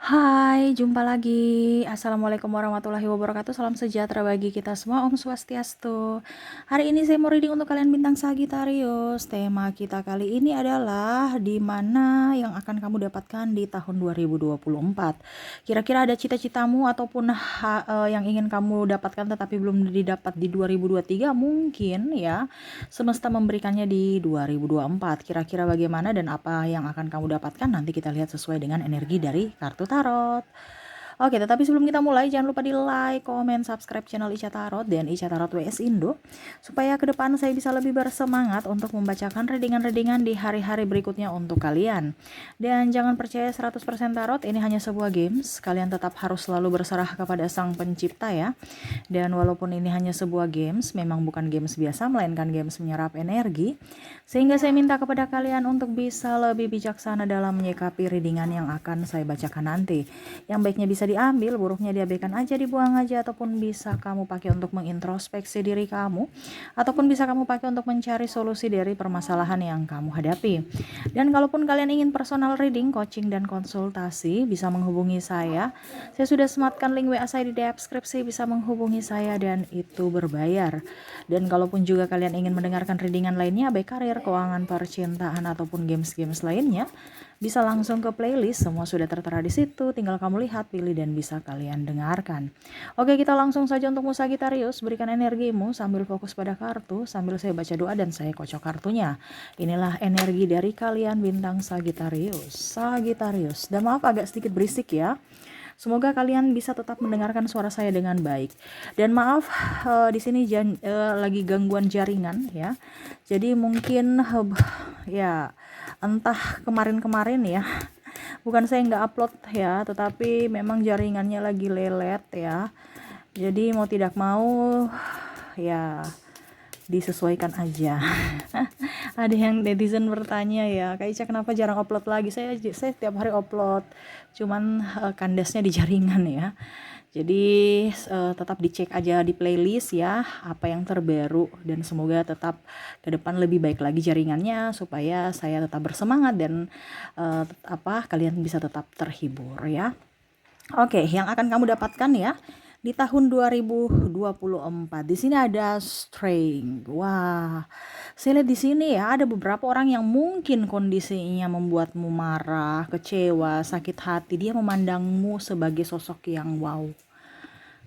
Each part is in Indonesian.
Hai, jumpa lagi. Assalamualaikum warahmatullahi wabarakatuh. Salam sejahtera bagi kita semua. Om Swastiastu. Hari ini saya mau reading untuk kalian bintang Sagittarius. Tema kita kali ini adalah di mana yang akan kamu dapatkan di tahun 2024. Kira-kira ada cita-citamu ataupun yang ingin kamu dapatkan tetapi belum didapat di 2023? Mungkin ya. Semesta memberikannya di 2024. Kira-kira bagaimana dan apa yang akan kamu dapatkan? Nanti kita lihat sesuai dengan energi dari kartu tarot. Oke, tetapi sebelum kita mulai, jangan lupa di like, komen, subscribe channel Ica Tarot dan Ica Tarot WS Indo, supaya ke depan saya bisa lebih bersemangat untuk membacakan readingan-readingan di hari-hari berikutnya untuk kalian. Dan jangan percaya 100% tarot, ini hanya sebuah games, kalian tetap harus selalu berserah kepada sang pencipta ya. Dan walaupun ini hanya sebuah games, memang bukan games biasa, melainkan games menyerap energi, sehingga saya minta kepada kalian untuk bisa lebih bijaksana dalam menyikapi readingan yang akan saya bacakan nanti. Yang baiknya bisa diambil, buruknya diabaikan aja, dibuang aja, ataupun bisa kamu pakai untuk mengintrospeksi diri kamu, ataupun bisa kamu pakai untuk mencari solusi dari permasalahan yang kamu hadapi. Dan kalaupun kalian ingin personal reading, coaching, dan konsultasi, bisa menghubungi saya. Saya sudah sematkan link WA saya di deskripsi, bisa menghubungi saya dan itu berbayar. Dan kalaupun juga kalian ingin mendengarkan readingan lainnya, baik karir, keuangan, percintaan, ataupun games-games lainnya, bisa langsung ke playlist, semua sudah tertera di situ, tinggal kamu lihat, pilih, dan bisa kalian dengarkan. Oke, kita langsung saja untuk Sagittarius, berikan energimu sambil fokus pada kartu, sambil saya baca doa dan saya kocok kartunya. Inilah energi dari kalian bintang Sagittarius. Sagittarius, dan maaf agak sedikit berisik ya. Semoga kalian bisa tetap mendengarkan suara saya dengan baik. Dan maaf di sini lagi gangguan jaringan ya. Jadi mungkin ya entah kemarin-kemarin ya. Bukan saya nggak upload ya, tetapi memang jaringannya lagi lelet ya. Jadi mau tidak mau ya disesuaikan aja. Ada yang netizen bertanya ya, Kak Ica kenapa jarang upload lagi? Saya setiap hari upload, cuman kandasnya di jaringan ya. Jadi tetap dicek aja di playlist ya apa yang terbaru, dan semoga tetap ke depan lebih baik lagi jaringannya supaya saya tetap bersemangat dan kalian bisa tetap terhibur ya. Oke, yang akan kamu dapatkan ya di tahun 2024. Di sini ada strength. Wah, saya lihat di sini ya ada beberapa orang yang mungkin kondisinya membuatmu marah, kecewa, sakit hati. Dia memandangmu sebagai sosok yang wow.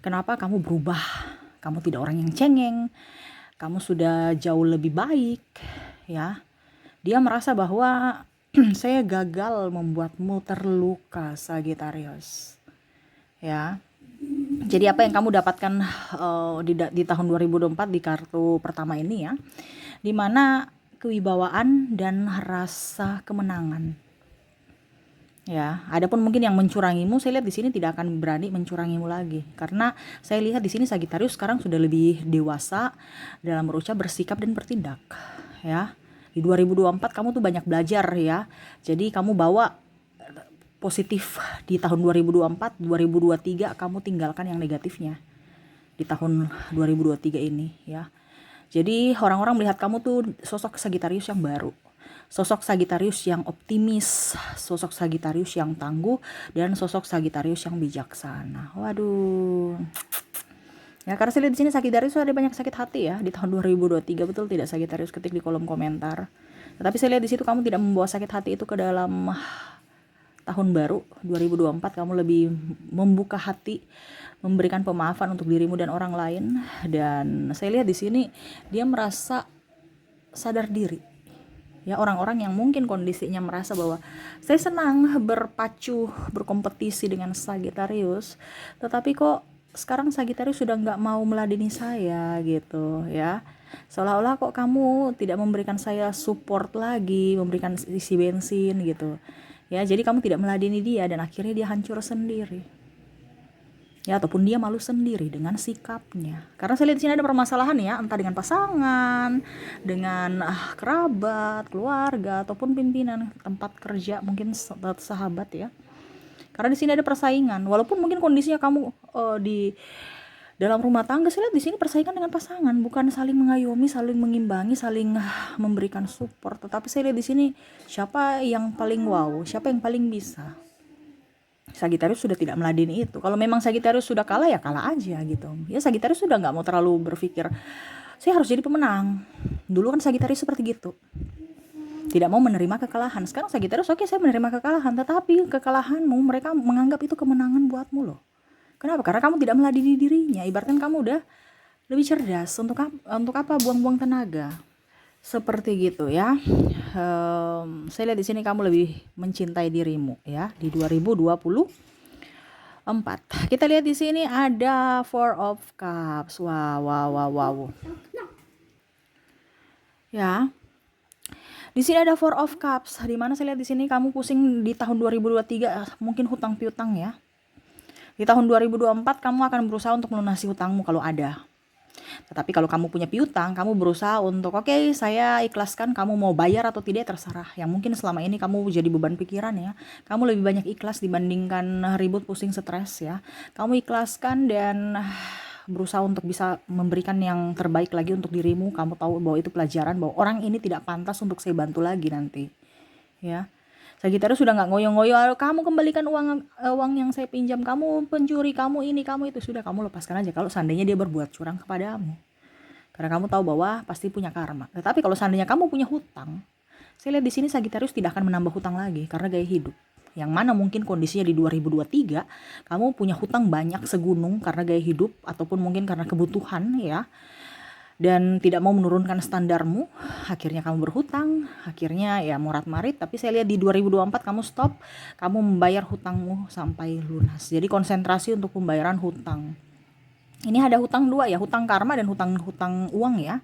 Kenapa kamu berubah? Kamu tidak orang yang cengeng. Kamu sudah jauh lebih baik, ya. Dia merasa bahwa saya gagal membuatmu terluka, Sagittarius. Ya. Jadi apa yang kamu dapatkan di tahun 2024 di kartu pertama ini ya, dimana kewibawaan dan rasa kemenangan. Ya, adapun mungkin yang mencurangimu, saya lihat di sini tidak akan berani mencurangimu lagi, karena saya lihat di sini Sagittarius sekarang sudah lebih dewasa dalam berucap, bersikap, dan bertindak. Ya, di 2024 kamu tuh banyak belajar ya, jadi kamu bawa positif di tahun 2024, 2023 kamu tinggalkan yang negatifnya di tahun 2023 ini ya. Jadi orang-orang melihat kamu tuh sosok Sagittarius yang baru, sosok Sagittarius yang optimis, sosok Sagittarius yang tangguh, dan sosok Sagittarius yang bijaksana. Waduh. Ya, karena saya lihat di sini Sagittarius ada banyak sakit hati ya di tahun 2023, betul tidak Sagittarius? Ketik di kolom komentar. Tetapi saya lihat di situ kamu tidak membawa sakit hati itu ke dalam tahun baru 2024. Kamu lebih membuka hati, memberikan pemaafan untuk dirimu dan orang lain. Dan saya lihat di sini dia merasa sadar diri. Ya, orang-orang yang mungkin kondisinya merasa bahwa saya senang berpacu, berkompetisi dengan Sagittarius, tetapi kok sekarang Sagittarius sudah nggak mau meladeni saya gitu ya. Seolah-olah kok kamu tidak memberikan saya support lagi, memberikan isi bensin gitu. Ya, jadi kamu tidak meladeni dia dan akhirnya dia hancur sendiri. Ya, ataupun dia malu sendiri dengan sikapnya. Karena saya lihat di sini ada permasalahan ya, entah dengan pasangan, dengan kerabat, keluarga, ataupun pimpinan tempat kerja, mungkin sahabat ya. Karena di sini ada persaingan. Walaupun mungkin kondisinya kamu di dalam rumah tangga, saya lihat di sini persaingan dengan pasangan, bukan saling mengayomi, saling mengimbangi, saling memberikan support. Tetapi saya lihat di sini siapa yang paling wow, siapa yang paling bisa. Sagittarius sudah tidak meladeni itu. Kalau memang Sagittarius sudah kalah ya kalah aja gitu. Ya Sagittarius sudah nggak mau terlalu berpikir saya harus jadi pemenang. Dulu kan Sagittarius seperti gitu. Tidak mau menerima kekalahan. Sekarang Sagittarius oke saya menerima kekalahan, tetapi kekalahanmu mereka menganggap itu kemenangan buatmu loh. Kenapa? Karena kamu tidak meladeni dirinya. Ibaratkan kamu udah lebih cerdas. Untuk apa buang-buang tenaga? Seperti gitu ya. Saya lihat di sini kamu lebih mencintai dirimu ya di 2024. Kita lihat di sini ada Four of Cups. Wow. Ya. Di sini ada Four of Cups. Di mana saya lihat di sini kamu pusing di tahun 2023 mungkin hutang piutang ya. Di tahun 2024 kamu akan berusaha untuk melunasi hutangmu kalau ada. Tetapi kalau kamu punya piutang, kamu berusaha untuk oke, saya ikhlaskan, kamu mau bayar atau tidak terserah. Yang mungkin selama ini kamu jadi beban pikiran ya. Kamu lebih banyak ikhlas dibandingkan ribut, pusing, stres ya. Kamu ikhlaskan dan berusaha untuk bisa memberikan yang terbaik lagi untuk dirimu. Kamu tahu bahwa itu pelajaran bahwa orang ini tidak pantas untuk saya bantu lagi nanti. Ya. Sagittarius sudah nggak ngoyo-ngoyo, kamu kembalikan uang yang saya pinjam, kamu pencuri, kamu ini, kamu itu, sudah kamu lepaskan aja kalau seandainya dia berbuat curang kepadamu. Karena kamu tahu bahwa pasti punya karma. Tetapi kalau seandainya kamu punya hutang, saya lihat di sini Sagittarius tidak akan menambah hutang lagi karena gaya hidup. Yang mana mungkin kondisinya di 2023, kamu punya hutang banyak segunung karena gaya hidup ataupun mungkin karena kebutuhan ya. Dan tidak mau menurunkan standarmu, akhirnya kamu berhutang, akhirnya ya morat-marit. Tapi saya lihat di 2024 kamu stop, kamu membayar hutangmu sampai lunas. Jadi konsentrasi untuk pembayaran hutang. Ini ada hutang dua ya, hutang karma dan hutang uang ya.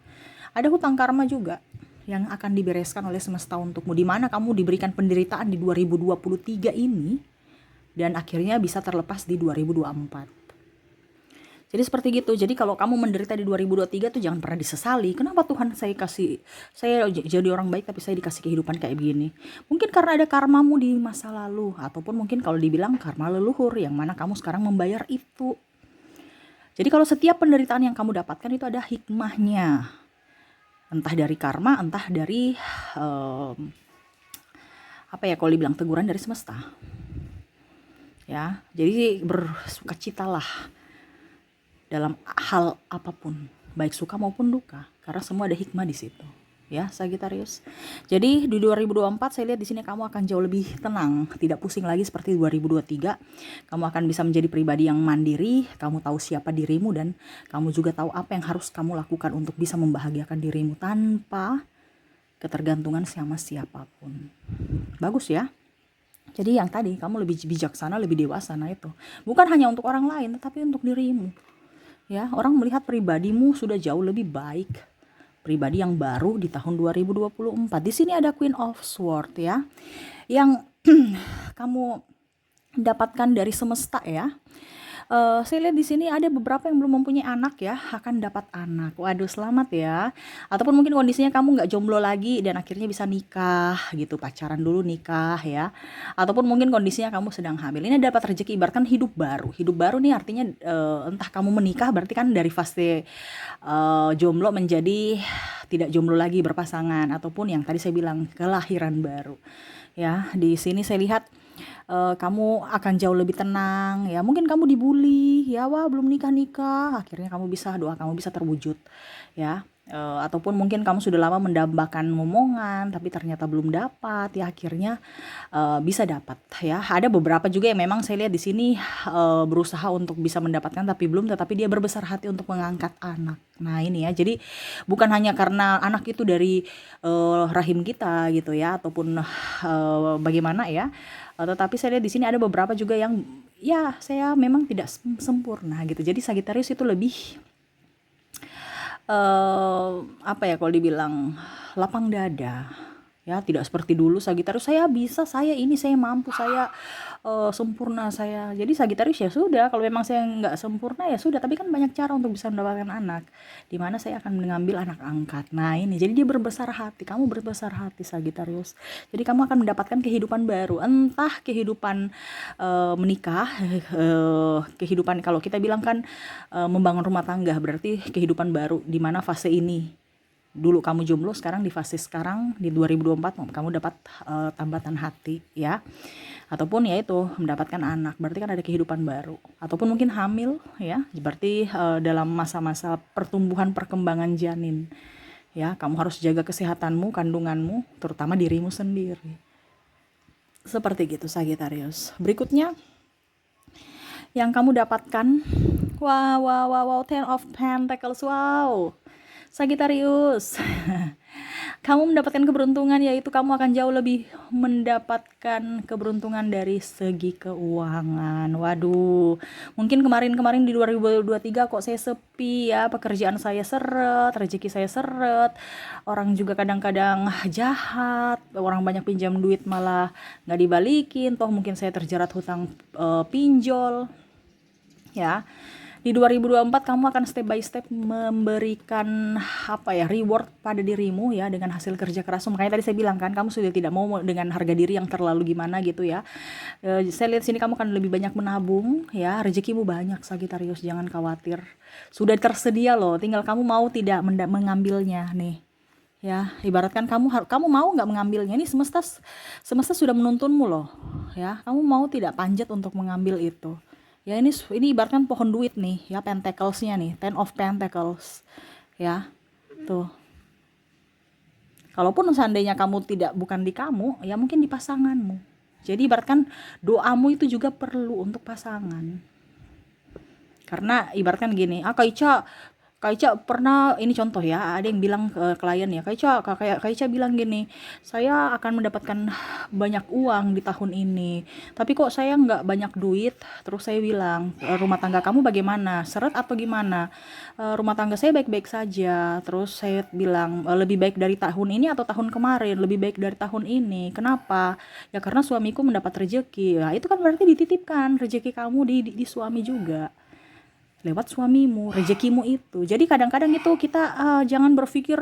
Ada hutang karma juga yang akan dibereskan oleh semesta untukmu, di mana kamu diberikan penderitaan di 2023 ini dan akhirnya bisa terlepas di 2024. Jadi seperti gitu. Jadi kalau kamu menderita di 2023 tuh jangan pernah disesali. Kenapa Tuhan saya jadi orang baik tapi saya dikasih kehidupan kayak begini? Mungkin karena ada karmamu di masa lalu, ataupun mungkin kalau dibilang karma leluhur yang mana kamu sekarang membayar itu. Jadi kalau setiap penderitaan yang kamu dapatkan itu ada hikmahnya. Entah dari karma, entah dari kalau dibilang teguran dari semesta. Ya, jadi bersukacitalah dalam hal apapun, baik suka maupun duka, karena semua ada hikmah di situ. Ya, Sagittarius. Jadi di 2024 saya lihat di sini kamu akan jauh lebih tenang, tidak pusing lagi seperti 2023. Kamu akan bisa menjadi pribadi yang mandiri, kamu tahu siapa dirimu dan kamu juga tahu apa yang harus kamu lakukan untuk bisa membahagiakan dirimu tanpa ketergantungan sama siapapun. Bagus ya. Jadi yang tadi kamu lebih bijaksana, lebih dewasa, nah itu. Bukan hanya untuk orang lain, tetapi untuk dirimu. Ya, orang melihat pribadimu sudah jauh lebih baik. Pribadi yang baru di tahun 2024. Di sini ada Queen of Swords ya. Yang kamu dapatkan dari semesta ya. Saya lihat di sini ada beberapa yang belum mempunyai anak ya, akan dapat anak. Waduh, selamat ya. Ataupun mungkin kondisinya kamu nggak jomblo lagi dan akhirnya bisa nikah gitu, pacaran dulu nikah ya. Ataupun mungkin kondisinya kamu sedang hamil. Ini dapat rezeki, ibaratkan hidup baru. Hidup baru nih artinya entah kamu menikah berarti kan dari fase jomblo menjadi tidak jomblo lagi, berpasangan, ataupun yang tadi saya bilang kelahiran baru. Ya, di sini saya lihat kamu akan jauh lebih tenang ya. Mungkin kamu dibully ya, wah belum nikah, akhirnya doa kamu bisa terwujud ya. Ataupun mungkin kamu sudah lama mendambakan momongan tapi ternyata belum dapat ya, akhirnya bisa dapat ya. Ada beberapa juga yang memang saya lihat di sini berusaha untuk bisa mendapatkan tapi belum, tetapi dia berbesar hati untuk mengangkat anak. Nah ini ya, jadi bukan hanya karena anak itu dari rahim kita gitu ya, ataupun bagaimana ya. Tetapi saya lihat di sini ada beberapa juga yang ya saya memang tidak sempurna gitu. Jadi Sagittarius itu lebih kalau dibilang lapang dada ya, tidak seperti dulu Sagittarius saya bisa, saya ini, saya mampu, saya sempurna saya. Jadi Sagittarius ya sudah, kalau memang saya nggak sempurna ya sudah, tapi kan banyak cara untuk bisa mendapatkan anak, dimana saya akan mengambil anak angkat. Nah ini, jadi dia berbesar hati, kamu berbesar hati Sagittarius. Jadi kamu akan mendapatkan kehidupan baru, entah kehidupan menikah, kehidupan kalau kita bilang kan membangun rumah tangga, berarti kehidupan baru, dimana fase ini Dulu kamu jomblo, sekarang di fase sekarang di 2024 kamu dapat tambatan hati ya. Ataupun ya itu mendapatkan anak, berarti kan ada kehidupan baru. Ataupun mungkin hamil ya, berarti dalam masa-masa pertumbuhan perkembangan janin. Ya, kamu harus jaga kesehatanmu, kandunganmu, terutama dirimu sendiri. Seperti gitu Sagittarius. Berikutnya yang kamu dapatkan, wow, Ten of Pentacles, wow. Sagittarius, kamu mendapatkan keberuntungan, yaitu kamu akan jauh lebih mendapatkan keberuntungan dari segi keuangan. Waduh, mungkin kemarin-kemarin di 2023 kok saya sepi ya, pekerjaan saya seret, rezeki saya seret, orang juga kadang-kadang jahat, orang banyak pinjam duit malah nggak dibalikin, toh mungkin saya terjerat hutang pinjol ya. Di 2024 kamu akan step by step memberikan reward pada dirimu ya dengan hasil kerja keras. Makanya tadi saya bilang kan, kamu sudah tidak mau dengan harga diri yang terlalu gimana gitu ya. Saya lihat sini kamu akan lebih banyak menabung ya, rezekimu banyak Sagittarius, jangan khawatir. Sudah tersedia loh, tinggal kamu mau tidak mengambilnya nih. Ya, ibaratkan kamu mau nggak mengambilnya, ini semesta sudah menuntunmu loh ya. Kamu mau tidak panjat untuk mengambil itu. Ya, ini ibaratkan pohon duit nih ya, pentacles-nya nih, Ten of Pentacles ya. Tuh. Kalaupun seandainya bukan di kamu, ya mungkin di pasanganmu. Jadi ibaratkan doamu itu juga perlu untuk pasangan. Karena ibaratkan gini, Kak Ica pernah, ini contoh ya, ada yang bilang ke klien ya, Kak Ica bilang gini, saya akan mendapatkan banyak uang di tahun ini, tapi kok saya nggak banyak duit. Terus saya bilang, rumah tangga kamu bagaimana, seret atau gimana? Rumah tangga saya baik-baik saja. Terus saya bilang, lebih baik dari tahun ini atau tahun kemarin? Lebih baik dari tahun ini. Kenapa? Ya karena suamiku mendapat rezeki. Nah, itu kan berarti dititipkan rezeki kamu di suami juga, lewat suamimu, rezekimu itu. Jadi kadang-kadang itu kita jangan berpikir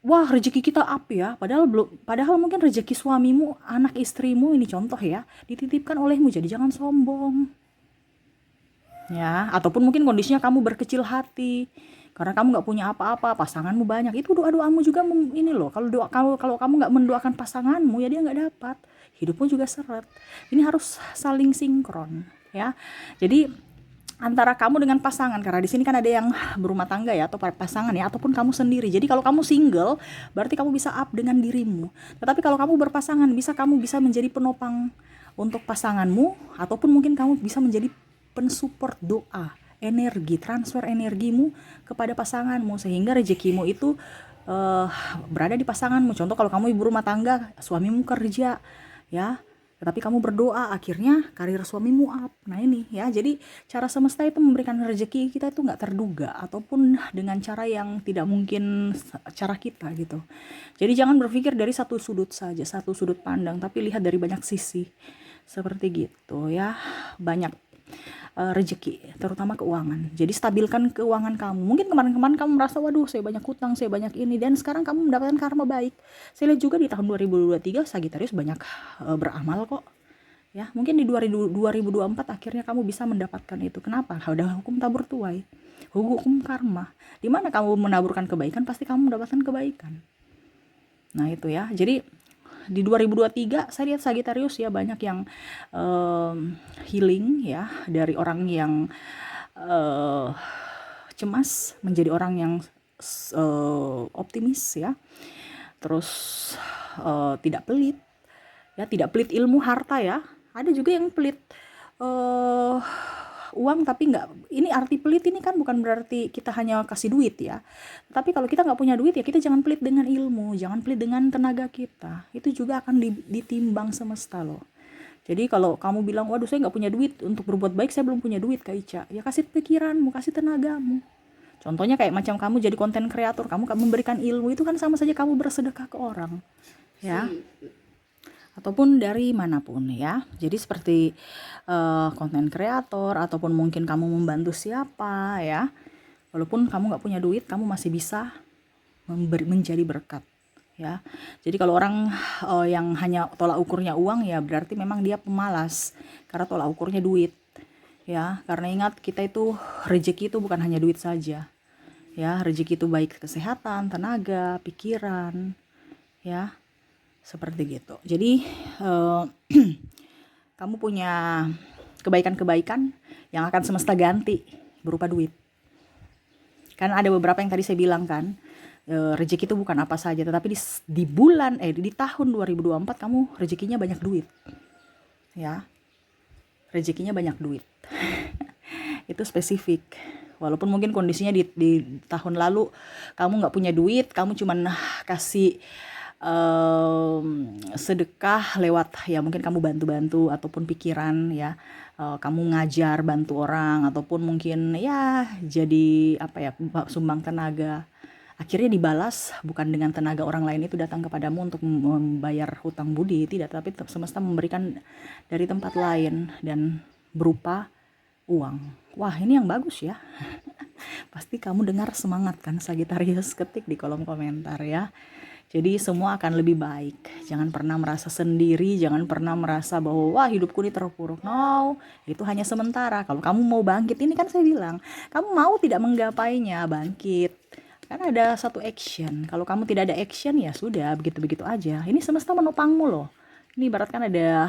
wah rezeki kita up ya, padahal mungkin rezeki suamimu, anak istrimu, ini contoh ya, dititipkan olehmu. Jadi jangan sombong ya. Ataupun mungkin kondisinya kamu berkecil hati karena kamu nggak punya apa-apa, pasanganmu banyak, itu doa-doamu juga ini loh. Kalau kamu nggak mendoakan pasanganmu, ya dia nggak dapat, hidupmu juga seret. Ini harus saling sinkron ya. Jadi antara kamu dengan pasangan, karena di sini kan ada yang berumah tangga ya, atau pasangan ya, ataupun kamu sendiri. Jadi kalau kamu single, berarti kamu bisa up dengan dirimu. Tetapi kalau kamu berpasangan, kamu bisa menjadi penopang untuk pasanganmu, ataupun mungkin kamu bisa menjadi pensupport doa, energi, transfer energimu kepada pasanganmu, sehingga rezekimu itu berada di pasanganmu. Contoh kalau kamu ibu rumah tangga, suamimu kerja ya, tetapi kamu berdoa, akhirnya karir suamimu up. Nah ini ya, jadi cara semesta itu memberikan rezeki kita itu nggak terduga, ataupun dengan cara yang tidak mungkin cara kita gitu. Jadi jangan berpikir dari satu sudut saja, satu sudut pandang, tapi lihat dari banyak sisi. Seperti gitu ya, banyak rezeki, terutama keuangan. Jadi stabilkan keuangan kamu. Mungkin kemarin-kemarin kamu merasa, waduh saya banyak hutang, saya banyak ini, dan sekarang kamu mendapatkan karma baik. Saya lihat juga di tahun 2023 Sagittarius banyak beramal kok. Ya, mungkin di 2024 akhirnya kamu bisa mendapatkan itu. Kenapa? Udah hukum tabur tuai, hukum karma. Di mana kamu menaburkan kebaikan, pasti kamu mendapatkan kebaikan. Nah itu ya. Jadi di 2023 saya lihat Sagittarius ya banyak yang healing ya, dari orang yang cemas menjadi orang yang optimis ya. Terus tidak pelit ya, tidak pelit ilmu harta ya. Ada juga yang pelit uang, tapi nggak, ini arti pelit ini kan bukan berarti kita hanya kasih duit ya, tapi kalau kita nggak punya duit ya kita jangan pelit dengan ilmu, jangan pelit dengan tenaga kita, itu juga akan ditimbang semesta loh. Jadi kalau kamu bilang, waduh saya nggak punya duit untuk berbuat baik, saya belum punya duit Kak Ica, ya kasih pikiranmu, kasih tenagamu. Contohnya kayak macam kamu jadi konten kreator, kamu memberikan ilmu, itu kan sama saja kamu bersedekah ke orang ya, ataupun dari manapun ya. Jadi seperti konten kreator, ataupun mungkin kamu membantu siapa ya, walaupun kamu nggak punya duit, kamu masih bisa menjadi berkat ya. Jadi kalau orang yang hanya tolak ukurnya uang, ya berarti memang dia pemalas, karena tolak ukurnya duit ya. Karena ingat, kita itu rezeki itu bukan hanya duit saja Ya, rezeki itu baik kesehatan, tenaga, pikiran, ya, seperti gitu. Jadi eh, kamu punya kebaikan-kebaikan yang akan semesta ganti berupa duit. Kan ada beberapa yang tadi saya bilang kan, rezeki itu bukan apa saja, tetapi di tahun 2024 kamu rezekinya banyak duit, ya, rezekinya banyak duit. Itu spesifik. Walaupun mungkin kondisinya di tahun lalu kamu nggak punya duit, kamu cuman kasih sedekah lewat ya mungkin kamu bantu-bantu ataupun pikiran ya, kamu ngajar bantu orang ataupun mungkin ya jadi apa ya sumbang tenaga, akhirnya dibalas bukan dengan tenaga orang lain itu datang kepadamu untuk membayar hutang budi, tidak, tapi semesta memberikan dari tempat lain dan berupa uang. Wah, ini yang bagus ya. Pasti kamu dengar semangat kan Sagitarius, ketik di kolom komentar ya. Jadi semua akan lebih baik. Jangan pernah merasa sendiri, jangan pernah merasa bahwa wah hidupku ini terpuruk. No, itu hanya sementara. Kalau kamu mau bangkit, ini kan saya bilang, kamu mau tidak menggapainya, bangkit. Kan ada satu action. Kalau kamu tidak ada action ya sudah, begitu-begitu aja. Ini semesta menopangmu loh. Ini ibarat kan ada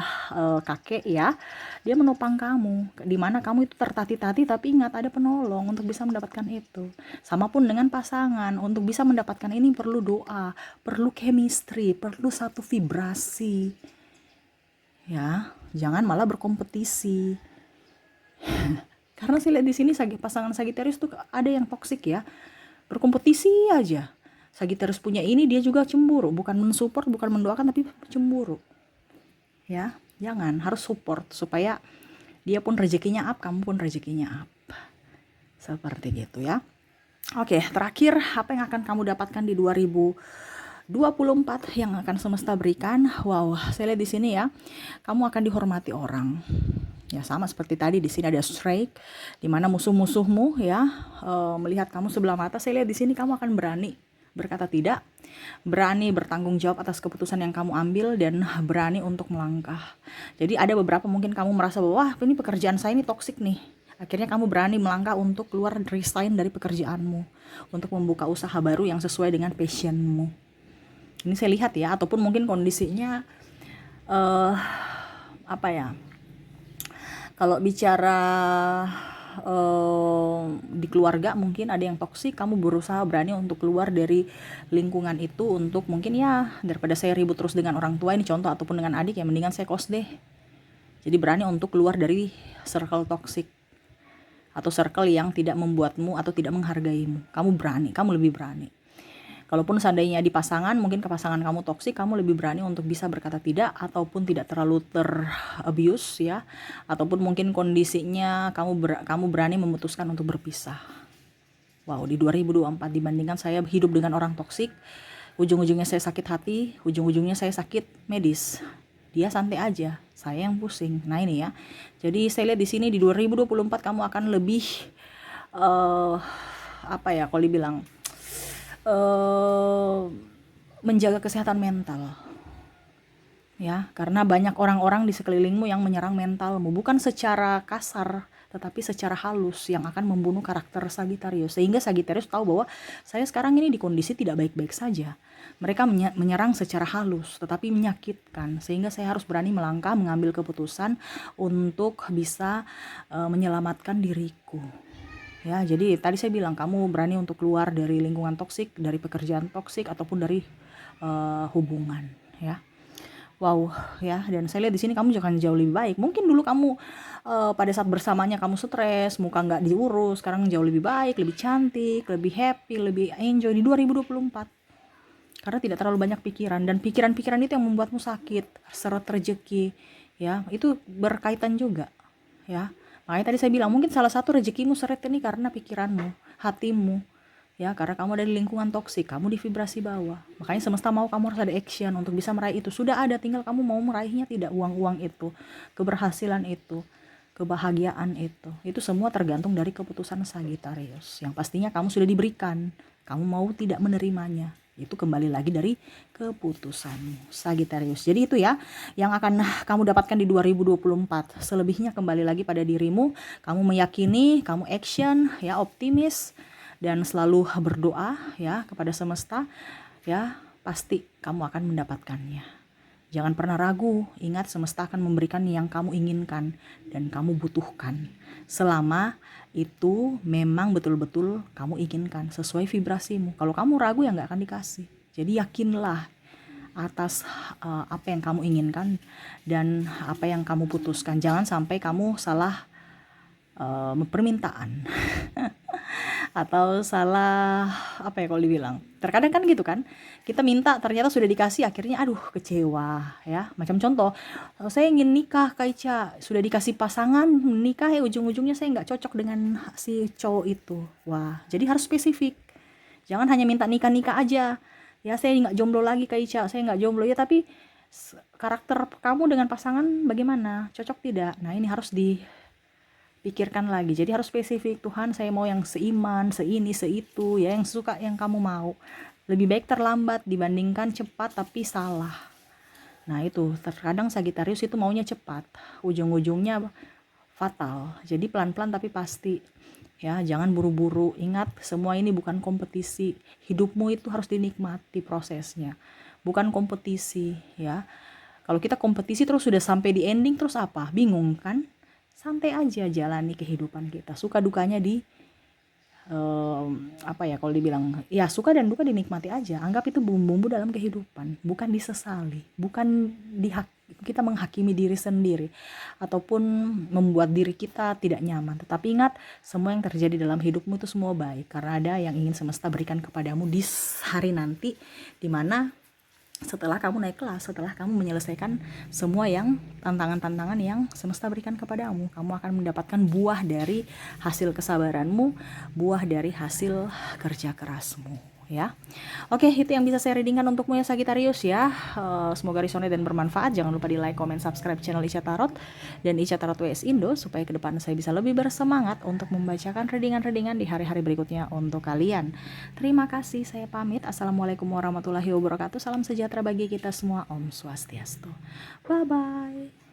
kakek ya, dia menopang kamu, di mana kamu itu tertati-tati tapi ingat ada penolong untuk bisa mendapatkan itu. Sama pun dengan pasangan, untuk bisa mendapatkan ini perlu doa, perlu chemistry, perlu satu vibrasi. Ya, jangan malah berkompetisi. Karena saya lihat di sini pasangan Sagittarius tuh ada yang toksik ya, berkompetisi aja. Sagittarius punya ini dia juga cemburu, bukan mensupport, bukan mendoakan tapi cemburu. Ya, jangan, harus support supaya dia pun rezekinya up, kamu pun rezekinya up. Seperti gitu ya. Oke, terakhir apa yang akan kamu dapatkan di 2024 yang akan semesta berikan? Wow, saya lihat di sini ya, kamu akan dihormati orang. Ya sama seperti tadi di sini ada strike, di mana musuh-musuhmu ya melihat kamu sebelah mata. Saya lihat di sini kamu akan berani berkata tidak, berani bertanggung jawab atas keputusan yang kamu ambil dan berani untuk melangkah. Jadi ada beberapa mungkin kamu merasa bahwa wah ini pekerjaan saya ini toksik nih. Akhirnya kamu berani melangkah untuk keluar, resign dari pekerjaanmu untuk membuka usaha baru yang sesuai dengan passionmu. Ini saya lihat ya, ataupun mungkin kondisinya apa ya? Kalau bicara di keluarga mungkin ada yang toksik, kamu berusaha berani untuk keluar dari lingkungan itu untuk mungkin ya daripada saya ribut terus dengan orang tua, ini contoh, ataupun dengan adik ya mendingan saya kos deh. Jadi berani untuk keluar dari circle toksik atau circle yang tidak membuatmu atau tidak menghargaimu. Kamu berani, kamu lebih berani. Kalaupun seandainya di pasangan, mungkin ke pasangan kamu toksik, kamu lebih berani untuk bisa berkata tidak ataupun tidak terlalu terabuse ya. Ataupun mungkin kondisinya kamu berani memutuskan untuk berpisah. Wow, di 2024 dibandingkan saya hidup dengan orang toksik, ujung-ujungnya saya sakit hati, ujung-ujungnya saya sakit medis. Dia santai aja, saya yang pusing. Nah ini ya. Jadi saya lihat di sini di 2024 kamu akan lebih apa ya kalau dibilang menjaga kesehatan mental ya, karena banyak orang-orang di sekelilingmu yang menyerang mentalmu, bukan secara kasar tetapi secara halus yang akan membunuh karakter Sagittarius, sehingga Sagittarius tahu bahwa saya sekarang ini di kondisi tidak baik-baik saja. Mereka menyerang secara halus tetapi menyakitkan, sehingga saya harus berani melangkah, mengambil keputusan untuk bisa menyelamatkan diriku. Ya, jadi tadi saya bilang kamu berani untuk keluar dari lingkungan toksik, dari pekerjaan toksik ataupun dari hubungan, ya. Wow, ya. Dan saya lihat di sini kamu jangan jauh lebih baik. Mungkin dulu kamu pada saat bersamanya kamu stres, muka nggak diurus. Sekarang jauh lebih baik, lebih cantik, lebih happy, lebih enjoy di 2024. Karena tidak terlalu banyak pikiran, dan pikiran-pikiran itu yang membuatmu sakit, seret rezeki, ya. Itu berkaitan juga, ya. Makanya tadi saya bilang mungkin salah satu rezekimu seret ini karena pikiranmu, hatimu, ya, karena kamu ada di lingkungan toksik, kamu di vibrasi bawah. Makanya semesta mau kamu harus ada action untuk bisa meraih itu. Sudah ada, tinggal kamu mau meraihnya tidak, uang-uang itu, keberhasilan itu, kebahagiaan itu semua tergantung dari keputusan Sagittarius yang pastinya kamu sudah diberikan. Kamu mau tidak menerimanya, itu kembali lagi dari keputusanmu Sagittarius. Jadi itu ya yang akan kamu dapatkan di 2024. Selebihnya kembali lagi pada dirimu. Kamu meyakini, kamu action ya, optimis, dan selalu berdoa ya kepada semesta, ya pasti kamu akan mendapatkannya. Jangan pernah ragu, ingat semesta akan memberikan yang kamu inginkan dan kamu butuhkan. Selama itu memang betul-betul kamu inginkan, sesuai vibrasimu. Kalau kamu ragu ya nggak akan dikasih. Jadi yakinlah atas apa yang kamu inginkan dan apa yang kamu putuskan. Jangan sampai kamu salah permintaan atau salah apa ya kalau dibilang. Terkadang kan gitu kan, kita minta ternyata sudah dikasih, akhirnya aduh kecewa ya. Macam contoh, saya ingin nikah Kak Ica, sudah dikasih pasangan nikah ya, ujung-ujungnya saya nggak cocok dengan si cowok itu. Wah, jadi harus spesifik, jangan hanya minta nikah-nikah aja ya. Saya nggak jomblo lagi Kak Ica, saya nggak jomblo ya, tapi karakter kamu dengan pasangan bagaimana, cocok tidak? Nah ini harus dipikirkan lagi. Jadi harus spesifik, Tuhan saya mau yang seiman, seini, seitu ya, yang suka yang kamu mau. Lebih baik terlambat dibandingkan cepat tapi salah. Nah itu terkadang Sagitarius itu maunya cepat, ujung-ujungnya fatal. Jadi pelan-pelan tapi pasti ya, jangan buru-buru. Ingat, semua ini bukan kompetisi. Hidupmu itu harus dinikmati prosesnya, bukan kompetisi ya. Kalau kita kompetisi terus sudah sampai di ending terus apa? Bingung kan? Santai aja jalani kehidupan kita, suka dukanya apa ya kalau dibilang ya, suka dan duka dinikmati aja. Anggap itu bumbu-bumbu dalam kehidupan, bukan disesali, bukan kita menghakimi diri sendiri ataupun membuat diri kita tidak nyaman. Tetapi ingat, semua yang terjadi dalam hidupmu itu semua baik, karena ada yang ingin semesta berikan kepadamu di hari nanti, dimana setelah kamu naik kelas, setelah kamu menyelesaikan semua yang tantangan-tantangan yang semesta berikan kepadamu, kamu akan mendapatkan buah dari hasil kesabaranmu, buah dari hasil kerja kerasmu ya. Oke, itu yang bisa saya readingkan untukmu ya Sagitarius ya. Semoga resonate dan bermanfaat. Jangan lupa di like, comment, subscribe channel Ica Tarot dan Ica Tarot WS Indo, supaya ke depan saya bisa lebih bersemangat untuk membacakan readingan-readingan di hari-hari berikutnya untuk kalian. Terima kasih, saya pamit. Assalamualaikum warahmatullahi wabarakatuh. Salam sejahtera bagi kita semua. Om Swastiastu. Bye bye.